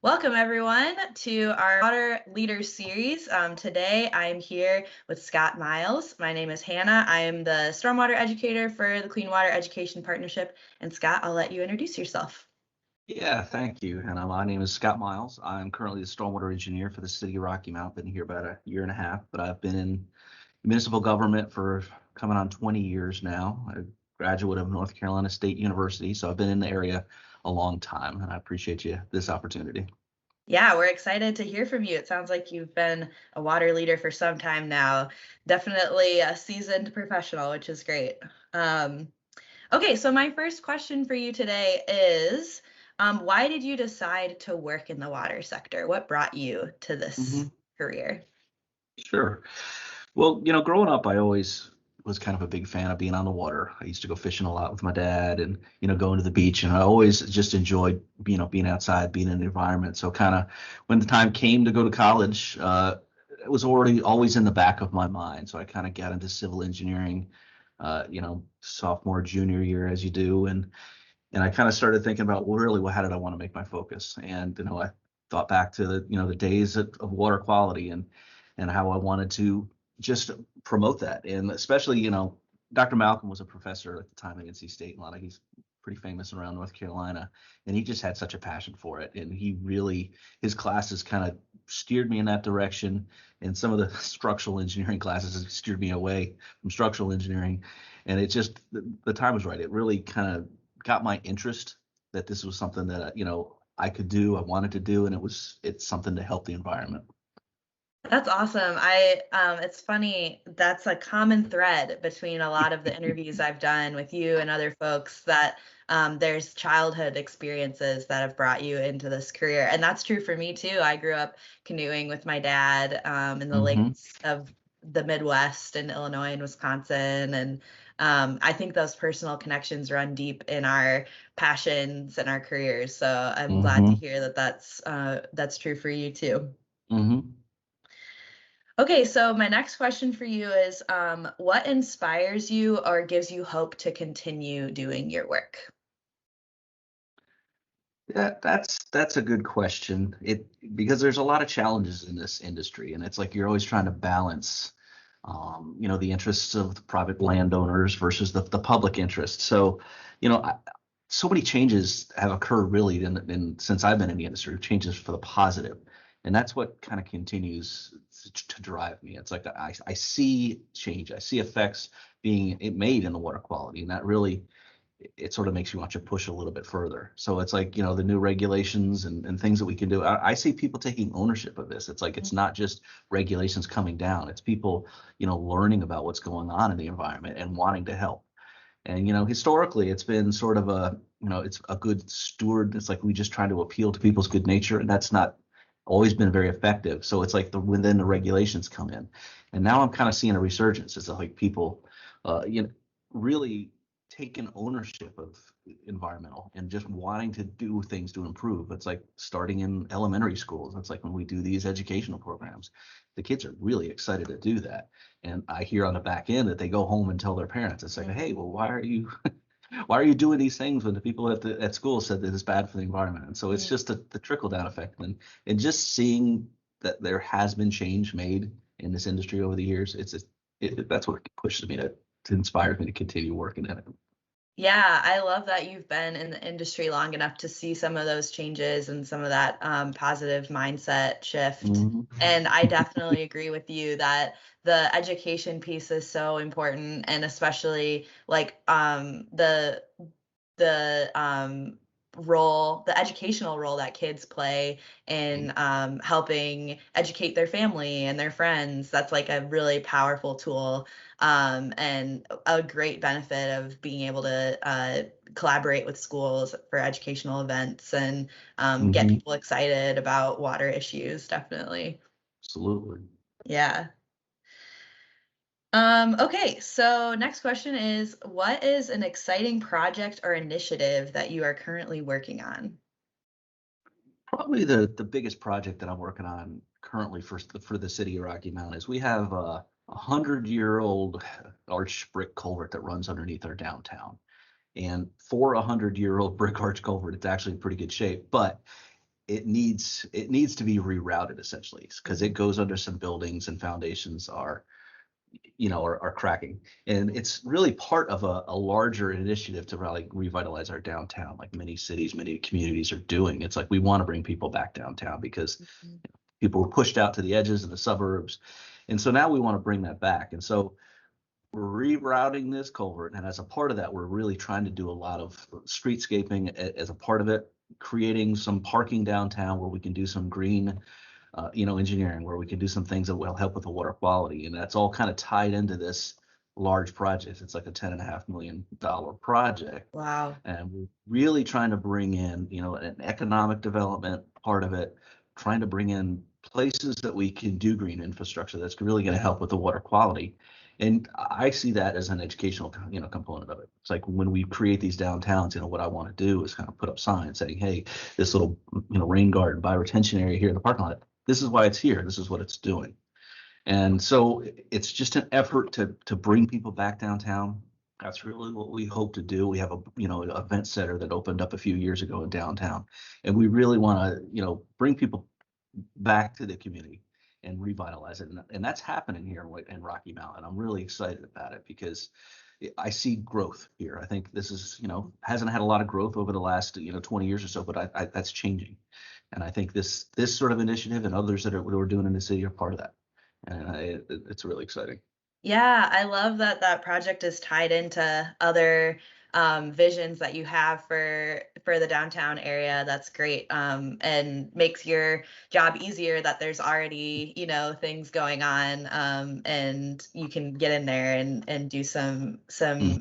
Welcome, everyone, to our Water Leaders series. Today, I'm here with Scott Miles. My name is Hannah. I am the stormwater educator for the Clean Water Education Partnership. And Scott, I'll let you introduce yourself. Yeah, thank you. And my name is Scott Miles. I'm currently the stormwater engineer for the city of Rocky Mount. Been here about a year and a half, but I've been in municipal government for coming on 20 years now. A graduate of North Carolina State University, so I've been in the area a long time, and I appreciate this opportunity. Yeah, we're excited to hear from you. It sounds like you've been a water leader for some time now. Definitely a seasoned professional, which is great. Um, okay, so my first question for you today is why did you decide to work in the water sector? What brought you to this hmm career? Sure. Well, growing up, I always was kind of a big fan of being on the water. I used to go fishing a lot with my dad and, going to the beach. And I always just enjoyed, being outside, being in the environment. So kind of when the time came to go to college, it was already always in the back of my mind. So I kind of got into civil engineering, sophomore, junior year as you do. And I kind of started thinking about, well, really, well, how did I want to make my focus? And, I thought back to the days of water quality and how I wanted to just promote that. And especially, Dr. Malcolm was a professor at the time at NC State. He's pretty famous around North Carolina, and he just had such a passion for it. And his classes kind of steered me in that direction. And some of the structural engineering classes steered me away from structural engineering. And it just, the time was right. It really kind of got my interest that this was something that, I could do, I wanted to do, and it's something to help the environment. That's awesome. It's funny, that's a common thread between a lot of the interviews I've done with you and other folks that there's childhood experiences that have brought you into this career. And that's true for me too. I grew up canoeing with my dad in the hmm lakes of the Midwest in Illinois and Wisconsin. And I think those personal connections run deep in our passions and our careers. So I'm glad to hmm hear that that's true for you too. hmm Okay, so my next question for you is what inspires you or gives you hope to continue doing your work? That's a good question. Because there's a lot of challenges in this industry, and it's like you're always trying to balance, the interests of the private landowners versus the public interest. So, so many changes have occurred really since I've been in the industry, changes for the positive, and that's what kind of continues to drive me. It's like I see change, I see effects being made in the water quality, and that really it sort of makes you want to push a little bit further. So it's like, the new regulations and things that we can do. I see people taking ownership of this. It's like it's not just regulations coming down. It's people, learning about what's going on in the environment and wanting to help. And historically, it's been sort of it's a good steward. It's like we just trying to appeal to people's good nature, and that's not always been very effective. So it's like when the regulations come in, and now I'm kind of seeing a resurgence. It's like people, really taking ownership of environmental and just wanting to do things to improve. It's like starting in elementary schools. It's like when we do these educational programs, the kids are really excited to do that. And I hear on the back end that they go home and tell their parents, it's like, hey, well, why are you doing these things when the people at school said that it's bad for the environment? And so it's Mhm. just the trickle down effect. And just seeing that there has been change made in this industry over the years, that's what pushes me to inspire me to continue working in it. Yeah, I love that you've been in the industry long enough to see some of those changes and some of that positive mindset shift. Mhm. And I definitely agree with you that the education piece is so important, and especially like the role, the educational role that kids play in helping educate their family and their friends. That's like a really powerful tool and a great benefit of being able to collaborate with schools for educational events and get Mhm. people excited about water issues. Definitely. Absolutely. Yeah. Okay, so next question is what is an exciting project or initiative that you are currently working on? Probably the biggest project that I'm working on currently for the city of Rocky Mount is we have a 100-year-old arch brick culvert that runs underneath our downtown. And for a 100-year-old brick arch culvert, it's actually in pretty good shape. But it needs to be rerouted essentially because it goes under some buildings and foundations are cracking, and it's really part of a larger initiative to really revitalize our downtown, like many cities, many communities are doing. It's like we want to bring people back downtown because Mhm. people were pushed out to the edges and the suburbs, and so now we want to bring that back. And so we're rerouting this culvert, and as a part of that, we're really trying to do a lot of streetscaping as a part of it, creating some parking downtown where we can do some green, engineering, where we can do some things that will help with the water quality, and that's all kind of tied into this large project. It's like a $10.5 million project, Wow. and we're really trying to bring in, an economic development part of it, trying to bring in places that we can do green infrastructure that's really going to help with the water quality. And I see that as an educational, component of it. It's like when we create these downtowns, what I want to do is kind of put up signs saying, hey, this little, rain garden, bioretention area here in the parking lot, this is why it's here. This is what it's doing. And so it's just an effort to bring people back downtown. That's really what we hope to do. We have a event center that opened up a few years ago in downtown, and we really want to bring people back to the community and revitalize it. And that's happening here in Rocky Mountain. I'm really excited about it because I see growth here. I think this is hasn't had a lot of growth over the last 20 years or so, but that's changing. And I think this sort of initiative and others that we're doing in the city are part of that, and it's really exciting. Yeah, I love that that project is tied into other visions that you have for the downtown area. That's great, and makes your job easier that there's already things going on, and you can get in there and do some Hmm.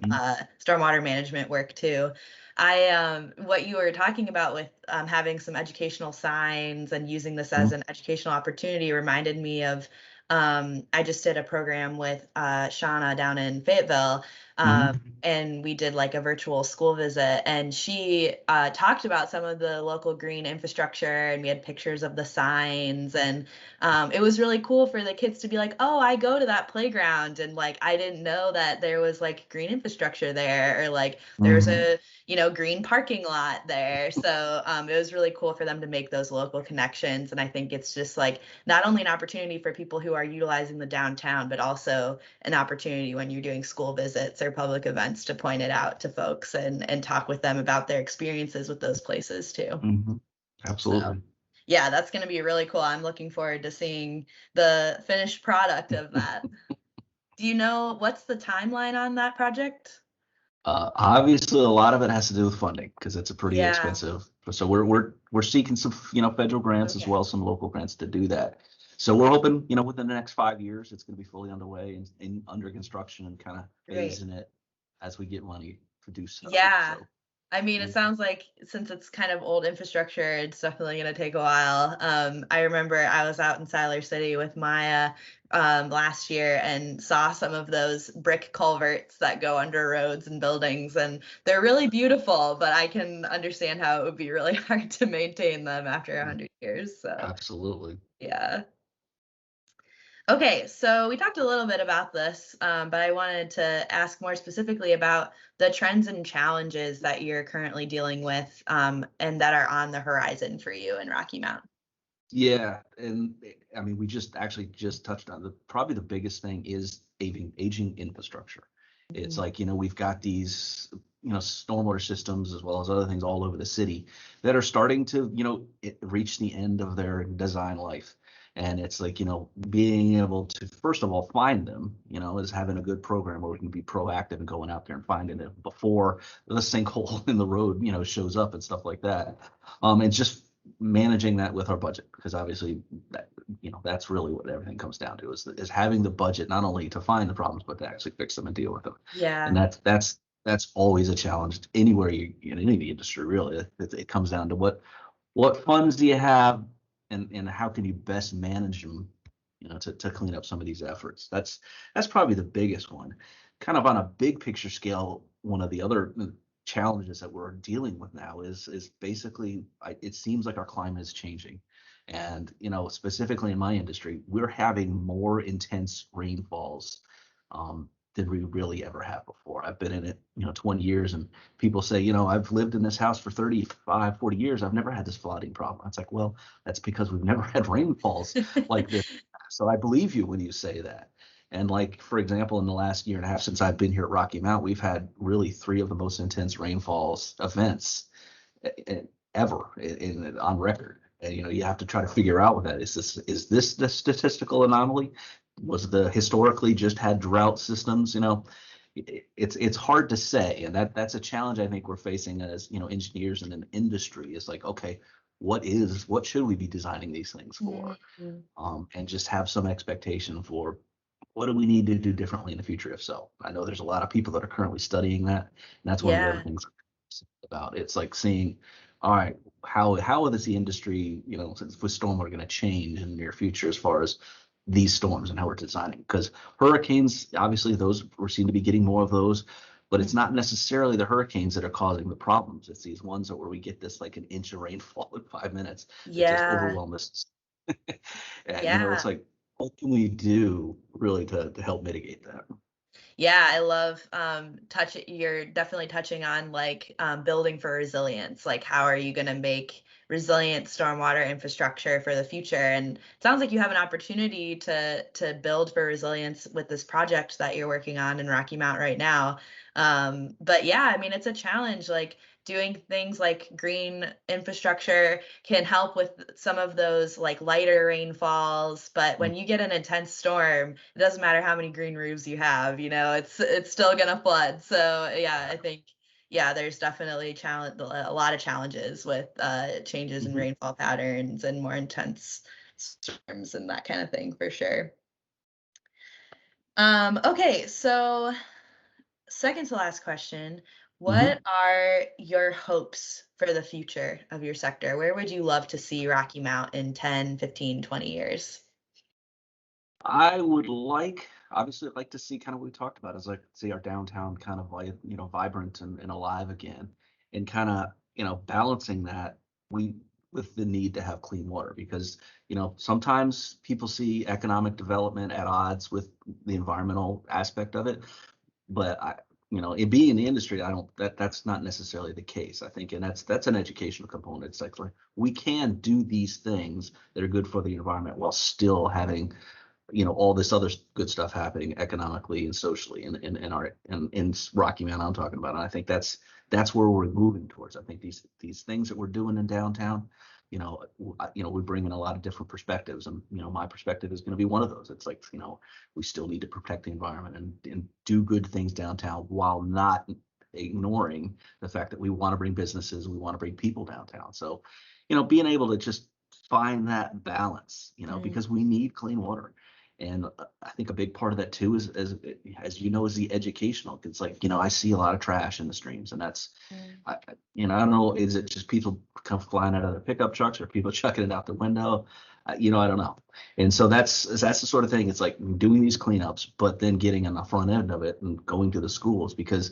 stormwater management work too. I what you were talking about with having some educational signs and using this as an educational opportunity reminded me of I just did a program with Shauna down in Fayetteville, Hmm. and we did like a virtual school visit. And she talked about some of the local green infrastructure, and we had pictures of the signs. And it was really cool for the kids to be like, "Oh, I go to that playground," and like I didn't know that there was like green infrastructure there, or like there's Hmm. a green parking lot there. So it was really cool for them to make those local connections. And I think it's just like not only an opportunity for people who are utilizing the downtown, but also an opportunity when you're doing school visits or public events to point it out to folks and talk with them about their experiences with those places too. Hmm. So Absolutely. yeah, that's going to be really cool. I'm looking forward to seeing the finished product of that. Do you know what's the timeline on that project? Obviously, a lot of it has to do with funding because it's a pretty Yeah. expensive. So we're seeking some federal grants as Okay. well as some local grants to do that. So we're hoping within the next 5 years it's going to be fully underway and under construction and kind of Great. phasing it as we get money to do so. Yeah. So. I mean, it Mhm. sounds like since it's kind of old infrastructure, it's definitely going to take a while. I remember I was out in Siler City with Maya last year and saw some of those brick culverts that go under roads and buildings, and they're really beautiful, but I can understand how it would be really hard to maintain them after 100 years. So, Absolutely. yeah. Okay, so we talked a little bit about this, but I wanted to ask more specifically about the trends and challenges that you're currently dealing with, and that are on the horizon for you in Rocky Mount. Yeah, and I mean, we just touched on probably the biggest thing is aging infrastructure. It's Mhm. like, we've got these, stormwater systems as well as other things all over the city that are starting to, reach the end of their design life. And it's like, being able to, first of all, find them, is having a good program where we can be proactive and going out there and finding it before the sinkhole in the road, shows up and stuff like that. And just managing that with our budget because obviously that's really what everything comes down to is having the budget not only to find the problems but to actually fix them and deal with them, and Yeah. that's always a challenge anywhere you in any industry really. It comes down to what funds do you have and how can you best manage them, to clean up some of these efforts. That's probably the biggest one. Kind of on a big picture scale, one of the other challenges that we're dealing with now is basically it seems like our climate is changing, and specifically in my industry we're having more intense rainfalls, than we really ever have before. I've been in it, 20 years, and people say, I've lived in this house for 35, 40 years. I've never had this flooding problem. It's like, well, that's because we've never had rainfalls like this. So I believe you when you say that. And like, for example, in the last year and a half since I've been here at Rocky Mount, we've had really three of the most intense rainfalls events ever on record. And you have to try to figure out what that is this the statistical anomaly? Was the historically just had drought systems? It's hard to say, and that's a challenge I think we're facing as engineers in an industry. Is like, okay, what should we be designing these things for? Mhm. And just have some expectation for what do we need to do differently in the future if so. I know there's a lot of people that are currently studying that, and that's one of the other Yeah. things about. It's like seeing, all right, how is the industry, with stormwater going to change in the near future as far as these storms and how we're designing? Because hurricanes, obviously, those we seem to be getting more of those, but it's not Mhm. necessarily the hurricanes that are causing the problems. It's these ones that where we get this like an inch of rainfall in 5 minutes that just Yeah. overwhelm us. And it's Yeah. like, what can we do really to help mitigate that? Yeah, I love you're definitely touching on like building for resilience. Like how are you going to make resilient stormwater infrastructure for the future? And it sounds like you have an opportunity to build for resilience with this project that you're working on in Rocky Mount right now. But yeah, I mean it's a challenge. Like doing things like green infrastructure can help with some of those like lighter rainfalls, but when you get an intense storm, it doesn't matter how many green roofs you have, it's still gonna flood. So yeah, I think yeah, there's definitely a lot of challenges with changes in Mhm. rainfall patterns and more intense storms and that kind of thing for sure. Okay, so second to last question. What Mhm. are your hopes for the future of your sector? Where would you love to see Rocky Mount in 10, 15, 20 years? I would obviously, I'd like to see kind of what we talked about is like see our downtown kind of like, vibrant and alive again, and kind of, balancing that we with the need to have clean water because, sometimes people see economic development at odds with the environmental aspect of it. But it being in the industry, I don't that's not necessarily the case. I think, and that's an educational component. It's like we can do these things that are good for the environment while still having all this other good stuff happening economically and socially in our in Rocky Mountain I'm talking about. And I think that's where we're moving towards. I think these things that we're doing in downtown, we bring in a lot of different perspectives, and my perspective is going to be one of those. It's like we still need to protect the environment and do good things downtown while not ignoring the fact that we want to bring businesses, we want to bring people downtown. So, being able to just find that balance, Mm, because we need clean water. And I think a big part of that too is, is the educational. It's like, I see a lot of trash in the streams, and that's, mm. I don't know, is it just people come flying out of their pickup trucks or people chucking it out the window? I don't know. And so that's the sort of thing. It's like doing these cleanups, but then getting on the front end of it and going to the schools because,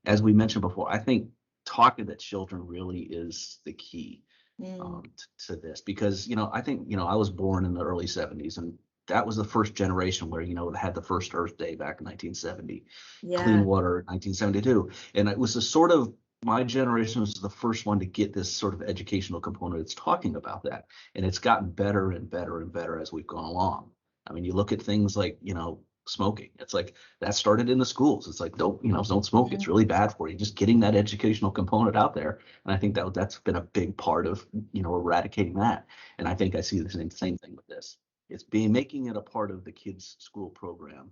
as we mentioned before, I think talking to children really is the key Mm, to this because I think I was born in the early 70s, and that was the first generation where had the first Earth Day back in 1970, clean yeah. water 1972, and it was the sort of my generation was the first one to get this sort of educational component. It's talking about that, and it's gotten better and better and better as we've gone along. I mean, you look at things like smoking. It's like that started in the schools. It's like don't smoke. It's Mm, really bad for you. Just getting that educational component out there, and I think that's been a big part of eradicating that. And I think I see the same thing with this. It's being making it a part of the kids' school program,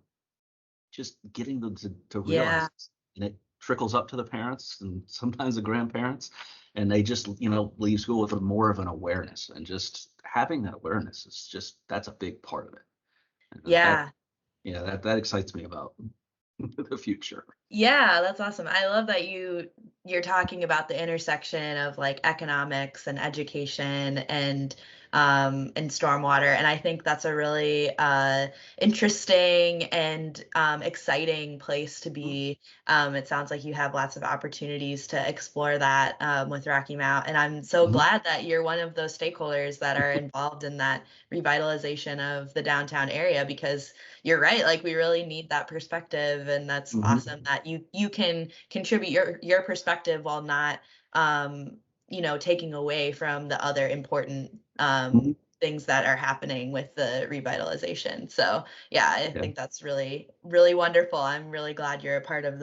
just getting them to realize yeah. this. And it trickles up to the parents and sometimes the grandparents, and they just leave school with more of an awareness, and just having that awareness is just that's a big part of it. And that Yeah. yeah, that excites me about the future. Yeah, that's awesome. I love that you're talking about the intersection of like economics and education and and stormwater. And I think that's a really interesting and exciting place to be. It sounds like you have lots of opportunities to explore that with Rocky Mount. And I'm so Mhm. glad that you're one of those stakeholders that are involved in that revitalization of the downtown area, because you're right, like we really need that perspective. And that's awesome Mhm. that you can contribute your perspective while not taking away from the other important Mhm. things that are happening with the revitalization. So yeah, I Yeah. think that's really, really wonderful. I'm really glad you're a part of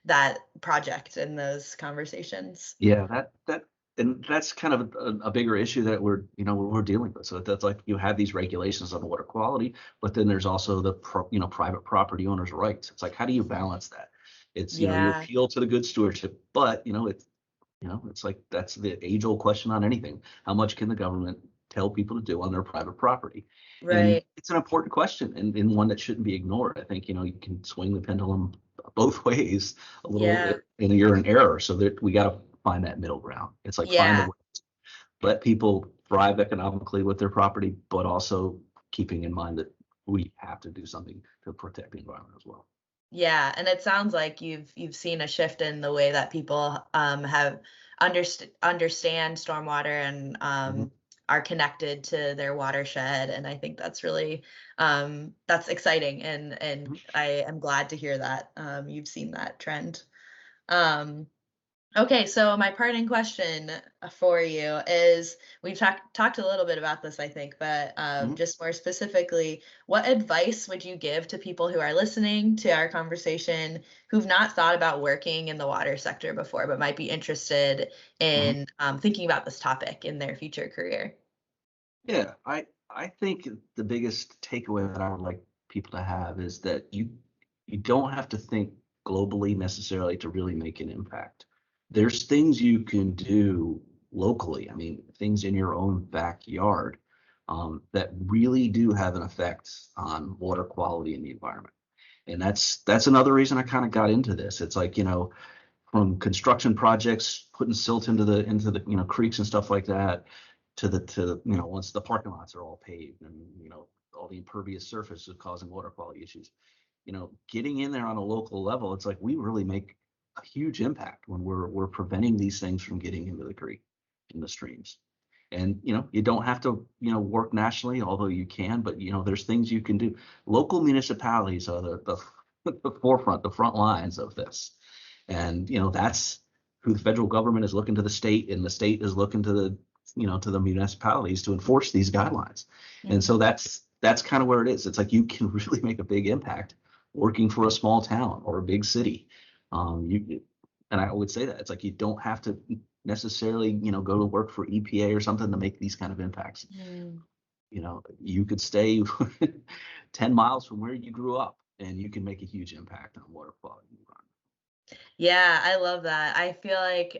that project and those conversations. Yeah, and that's kind of a bigger issue that we're dealing with. So that's like you have these regulations on water quality, but then there's also the private property owners' rights. It's like, how do you balance that? It's, you Yeah, appeal to the good stewardship, but it's like that's the age-old question on anything. How much can the government tell people to do on their private property? And right. it's an important question, and one that shouldn't be ignored. I think, you can swing the pendulum both ways a little Yeah, bit, and you're in error. So that we got to find that middle ground. It's like find a yeah. way to let people thrive economically with their property, but also keeping in mind that we have to do something to protect the environment as well. Yeah, and it sounds like you've seen a shift in the way that people have understand stormwater and Mhm. are connected to their watershed, and I think that's really that's exciting, and Mhm. I am glad to hear that you've seen that trend. Um, Okay, so my parting question for you is, we've talked a little bit about this, I think, but Mhm. just more specifically, what advice would you give to people who are listening to our conversation who've not thought about working in the water sector before, but might be interested Mhm. in thinking about this topic in their future career? Yeah, I think the biggest takeaway that I would like people to have is that you don't have to think globally necessarily to really make an impact. There's things you can do locally. I mean, things in your own backyard that really do have an effect on water quality in the environment. And that's another reason I kind of got into this. It's like, from construction projects, putting silt into the creeks and stuff like that, to once the parking lots are all paved and all the impervious surface is causing water quality issues. Getting in there on a local level, it's like we really make a huge impact when we're preventing these things from getting into the creek, in the streams. And you don't have to work nationally, although you can. But there's things you can do. Local municipalities are the forefront, the front lines of this. And that's who the federal government is looking to the state, and the state is looking to the municipalities to enforce these guidelines. And so Mhm. that's kind of where it is. It's like you can really make a big impact working for a small town or a big city. You and I would say that it's like you don't have to necessarily go to work for EPA or something to make these kind of impacts. Mm. You could stay 10 miles from where you grew up, and you can make a huge impact on water quality in the environment. Yeah, I love that. I feel like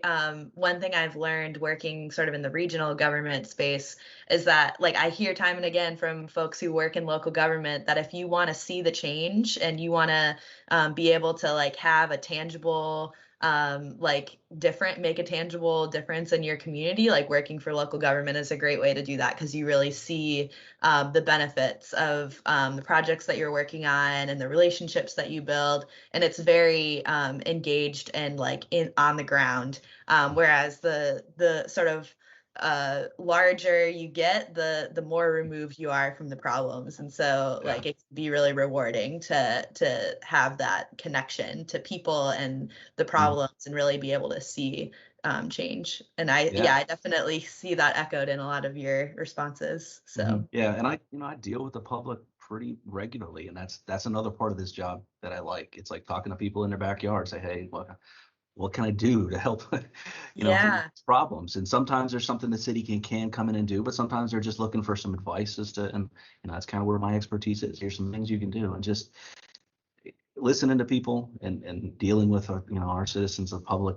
one thing I've learned working sort of in the regional government space is that, like, I hear time and again from folks who work in local government that if you want to see the change and you want to be able to like have a tangible, make a tangible difference in your community, like working for local government is a great way to do that because you really see the benefits of the projects that you're working on and the relationships that you build, and it's very engaged and like in on the ground. Whereas the sort of larger you get, the more removed you are from the problems, and so Yeah. like it can be really rewarding to have that connection to people and the Mhm. problems and really be able to see change. And Yeah. I definitely see that echoed in a lot of your responses. So Yeah, and I deal with the public pretty regularly, and that's another part of this job that I like. It's like talking to people in their backyard, say, hey, what can I do to help, with yeah. these problems? And sometimes there's something the city can come in and do, but sometimes they're just looking for some advice as to, and that's kind of where my expertise is. Here's some things you can do, and just listening to people and dealing with our citizens, the public.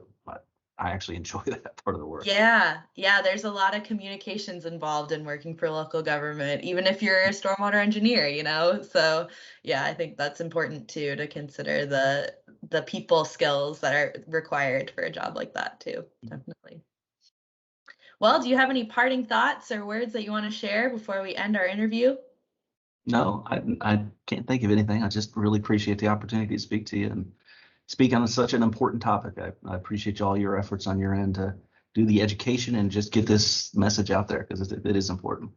I actually enjoy that part of the work. Yeah, yeah, there's a lot of communications involved in working for local government, even if you're a stormwater engineer, you know? So, yeah, I think that's important too to consider the people skills that are required for a job like that too. Definitely. Well, do you have any parting thoughts or words that you want to share before we end our interview? No, I can't think of anything. I just really appreciate the opportunity to speak to you and speak on such an important topic. I appreciate all your efforts on your end to do the education and just get this message out there because it is important.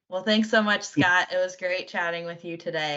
Well, thanks so much, Scott. It was great chatting with you today.